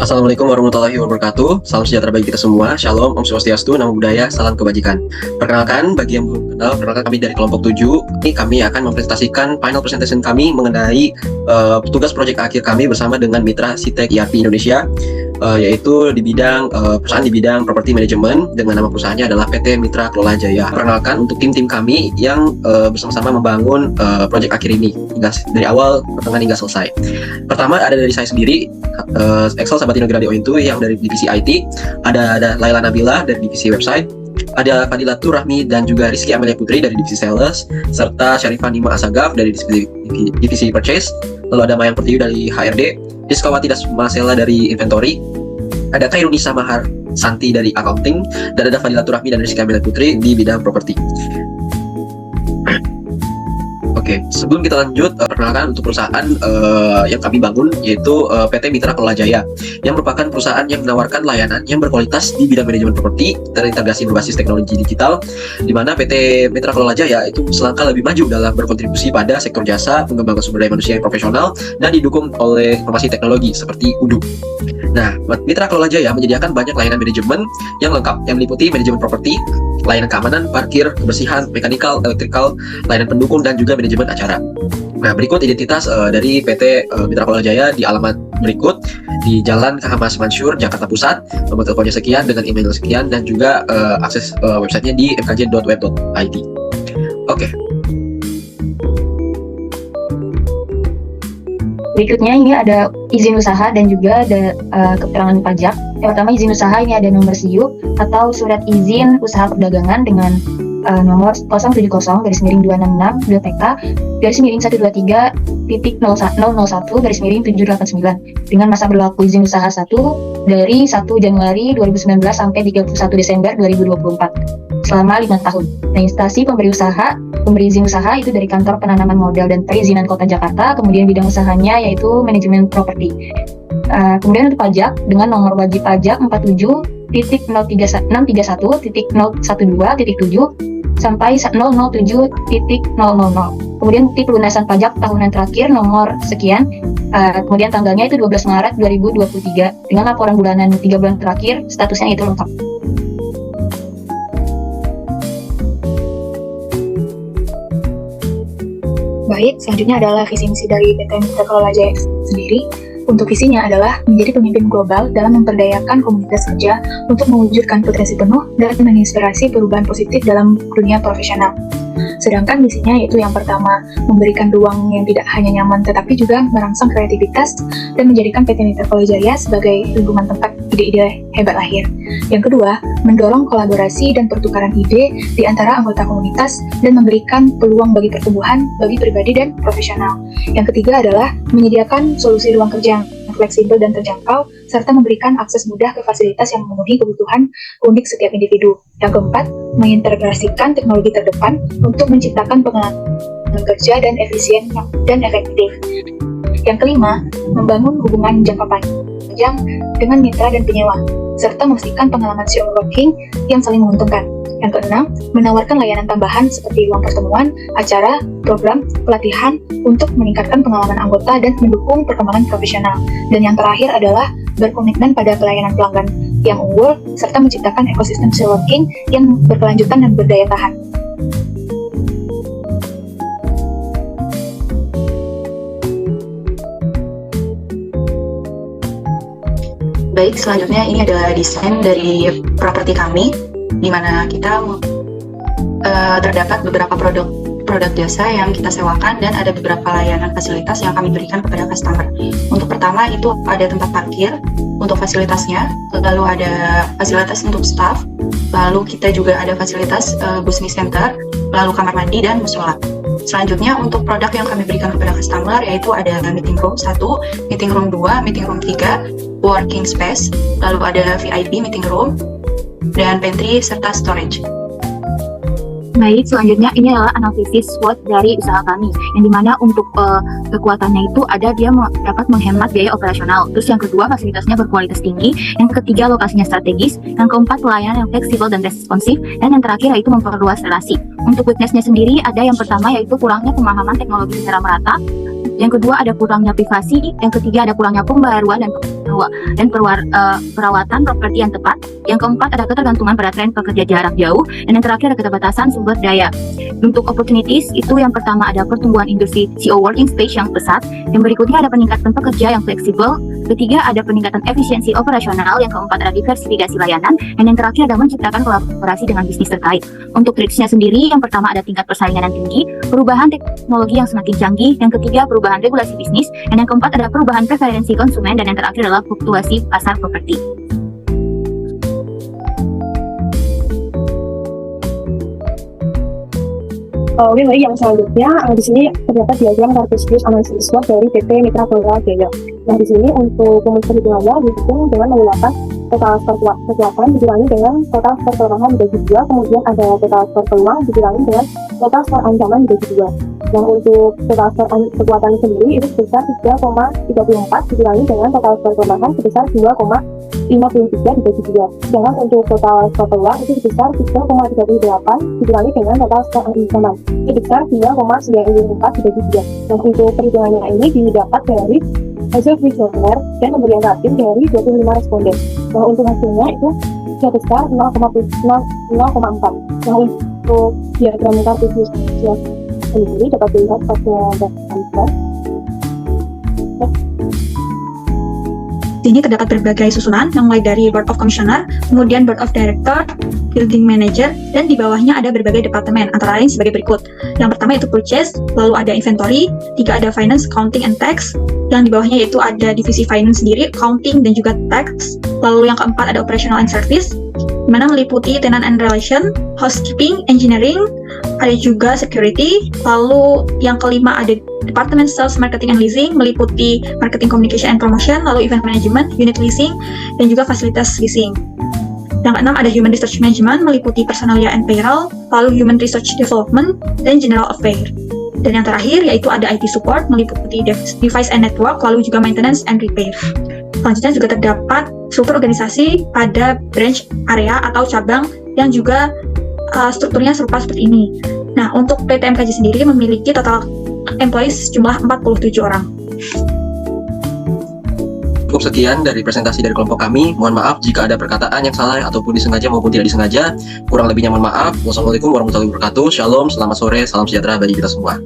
Assalamualaikum warahmatullahi wabarakatuh. Salam sejahtera bagi kita semua. Shalom, Om Swastiastu, Namo Buddhaya, salam kebajikan. Perkenalkan, bagi yang belum kenal, perkenalkan kami dari kelompok 7. Ini kami akan mempresentasikan final presentation kami mengenai tugas proyek akhir kami bersama dengan mitra Sitek ERP Indonesia, yaitu di bidang perusahaan di bidang property management dengan nama perusahaannya adalah PT Mitra Kelola Jaya. Perkenalkan untuk tim-tim kami yang bersama-sama membangun proyek akhir ini dari awal pertengahan hingga selesai. Pertama ada dari saya sendiri, Excel Sahabat Inogradio itu yang dari divisi IT, ada Laila Nabila dari divisi website, ada Fadilatur Rahmi dan juga Rizky Amelia Putri dari divisi sales, serta Syarifah Nima Asagaf dari divisi purchase, lalu ada Mayang Pertiwi dari HRD, Rizkawati Dasmasela dari inventory, ada Kairunisa Mahar Santi dari accounting, dan ada Fadilatur Rahmi dan Rizky Amelia Putri di bidang properti. Oke, sebelum kita lanjut, perkenalkan untuk perusahaan yang kami bangun, yaitu PT Mitra Kelola Jaya, yang merupakan perusahaan yang menawarkan layanan yang berkualitas di bidang manajemen properti terintegrasi berbasis teknologi digital, di mana PT Mitra Kelola Jaya itu selangkah lebih maju dalam berkontribusi pada sektor jasa, pengembangan sumber daya manusia yang profesional, dan didukung oleh informasi teknologi seperti UDU. Nah, Mitra Kelola Jaya menyediakan banyak layanan manajemen yang lengkap, yang meliputi manajemen properti, layanan keamanan, parkir, kebersihan, mekanikal, elektrikal, layanan pendukung, dan juga manajemen acara. Nah, berikut identitas dari PT Mitra Kelola Jaya di alamat berikut di Jalan KH Mas Mansur, Jakarta Pusat. Nomor teleponnya sekian dengan email sekian, dan juga akses websitenya di mkj.web.id. Oke. Berikutnya ini ada izin usaha dan juga ada keterangan pajak. Yang pertama izin usaha ini ada nomor SIU atau surat izin usaha perdagangan dengan nomor 070-123-123.001-789 dengan masa berlaku izin usaha 1 dari 1 Januari 2019 sampai 31 Desember 2024 selama 5 tahun. Nah, instansi pemberi izin usaha itu dari Kantor Penanaman Modal dan Perizinan Kota Jakarta, kemudian bidang usahanya yaitu manajemen properti. Kemudian untuk pajak dengan nomor wajib pajak 47.631.012.7 sampai 007.000. Kemudian bukti pelunasan pajak tahunan terakhir nomor sekian, kemudian tanggalnya itu 12 Maret 2023 dengan laporan bulanan 3 bulan terakhir statusnya itu lengkap. Baik, selanjutnya adalah visi misi dari PT Mitra Kelola Jaya sendiri. Untuk visinya adalah menjadi pemimpin global dalam memperdayakan komunitas kerja untuk mewujudkan potensi penuh dan menginspirasi perubahan positif dalam dunia profesional. Sedangkan misinya yaitu yang pertama, memberikan ruang yang tidak hanya nyaman tetapi juga merangsang kreativitas dan menjadikan PT Mitra Kelola Jaya sebagai lingkungan tempat ide-ide hebat lahir. Yang kedua, mendorong kolaborasi dan pertukaran ide di antara anggota komunitas dan memberikan peluang bagi pertumbuhan bagi pribadi dan profesional. Yang ketiga adalah menyediakan solusi ruang kerja yang fleksibel dan terjangkau, serta memberikan akses mudah ke fasilitas yang memenuhi kebutuhan unik setiap individu. Yang keempat, mengintegrasikan teknologi terdepan untuk menciptakan pengalaman kerja dan efisien dan efektif. Yang kelima, membangun hubungan jangka panjang dengan mitra dan penyewa, serta memastikan pengalaman CEO working yang saling menguntungkan. Yang keenam, menawarkan layanan tambahan seperti ruang pertemuan, acara, program, pelatihan untuk meningkatkan pengalaman anggota dan mendukung perkembangan profesional. Dan yang terakhir adalah berkomitmen pada pelayanan pelanggan yang unggul, serta menciptakan ekosistem CEO working yang berkelanjutan dan berdaya tahan. Baik, selanjutnya ini adalah desain dari properti kami, di mana kita terdapat beberapa produk jasa yang kita sewakan dan ada beberapa layanan fasilitas yang kami berikan kepada customer. Untuk pertama itu ada tempat parkir untuk fasilitasnya, lalu ada fasilitas untuk staff, lalu kita juga ada fasilitas business center, lalu kamar mandi dan musola. Selanjutnya untuk produk yang kami berikan kepada customer yaitu ada meeting room 1, meeting room 2, meeting room 3, working space, lalu ada VIP meeting room, dan pantry serta storage. Baik, selanjutnya ini adalah analisis SWOT dari usaha kami, yang dimana untuk kekuatannya itu ada dia dapat menghemat biaya operasional. Terus yang kedua, fasilitasnya berkualitas tinggi. Yang ketiga, lokasinya strategis. Yang keempat, pelayanan yang fleksibel dan responsif. Dan yang terakhir yaitu memperluas relasi. Untuk weakness-nya sendiri ada yang pertama yaitu kurangnya pemahaman teknologi secara merata. Yang kedua ada kurangnya privasi. Yang ketiga ada kurangnya pembaruan dan perawatan properti yang tepat. Yang keempat ada ketergantungan pada tren pekerja jarak jauh. Dan yang terakhir ada keterbatasan sumber daya. Untuk opportunities itu yang pertama ada pertumbuhan industri CO working space yang pesat. Yang berikutnya ada peningkatan pekerja yang fleksibel. Ketiga ada peningkatan efisiensi operasional. Yang keempat ada diversifikasi layanan. Dan yang terakhir ada menciptakan kolaborasi dengan bisnis terkait. Untuk trends-nya sendiri, yang pertama ada tingkat persaingan yang tinggi, perubahan teknologi yang semakin canggih, yang ketiga perubahan regulasi bisnis, dan yang keempat ada perubahan preferensi konsumen, dan yang terakhir adalah fluktuasi pasar properti. Oke, baik, yang selanjutnya di sini terdapat diagram Cartesius Analysis Swot dari PT Mitra Korea Jaya. Nah, di sini untuk rumus perhitungannya dihitung dengan menggunakan total skor kekuatan dikurangi dengan total skor kelemahan dibagi 2, kemudian ada total skor peluang dikurangi dengan total skor ancaman dibagi 2. Nah, untuk total skor kekuatan sendiri itu sebesar 3,34 dikurangi dengan total skor kelemahan sebesar 2,53 dibagi 2. Sedangkan untuk total skor peluang itu sebesar 3,38 dikurangi dengan total skor ancaman sebesar 2,94 dibagi 2. Nah, untuk perhitungannya ini didapat dari hasil kuesioner dan pemberian rating dari 25 responden. Nah, untuk hasilnya itu sebesar 0,4. Nah, untuk diagram Cartesius sendiri dapat dilihat pada gambar. Di sini terdapat berbagai susunan, yang mulai dari Board of Commissioner, kemudian Board of Director, Building Manager, dan di bawahnya ada berbagai departemen, antara lain sebagai berikut. Yang pertama itu Purchase, lalu ada Inventory, 3 ada Finance, Accounting, and Tax, yang di bawahnya yaitu ada Divisi Finance sendiri, Accounting, dan juga Tax, lalu yang keempat ada Operational and Service, di mana meliputi Tenant and Relation, Housekeeping, Engineering, ada juga Security, lalu yang kelima ada Departemen Sales, Marketing and Leasing, meliputi Marketing, Communication and Promotion, lalu Event Management, Unit Leasing, dan juga Fasilitas Leasing. Yang keenam ada Human Resource Management, meliputi Personalia and Payroll, lalu Human Resource Development, dan General Affairs. Dan yang terakhir yaitu ada IT Support, meliputi Device and Network, lalu juga Maintenance and Repair. Selanjutnya juga terdapat struktur organisasi pada branch area atau cabang yang juga strukturnya serupa seperti ini. Nah, untuk PT MKJ sendiri memiliki total employees jumlah 47 orang. Cukup sekian dari presentasi dari kelompok kami. Mohon maaf jika ada perkataan yang salah ataupun disengaja maupun tidak disengaja. Kurang lebihnya mohon maaf. Wassalamualaikum warahmatullahi wabarakatuh. Shalom, selamat sore, salam sejahtera bagi kita semua.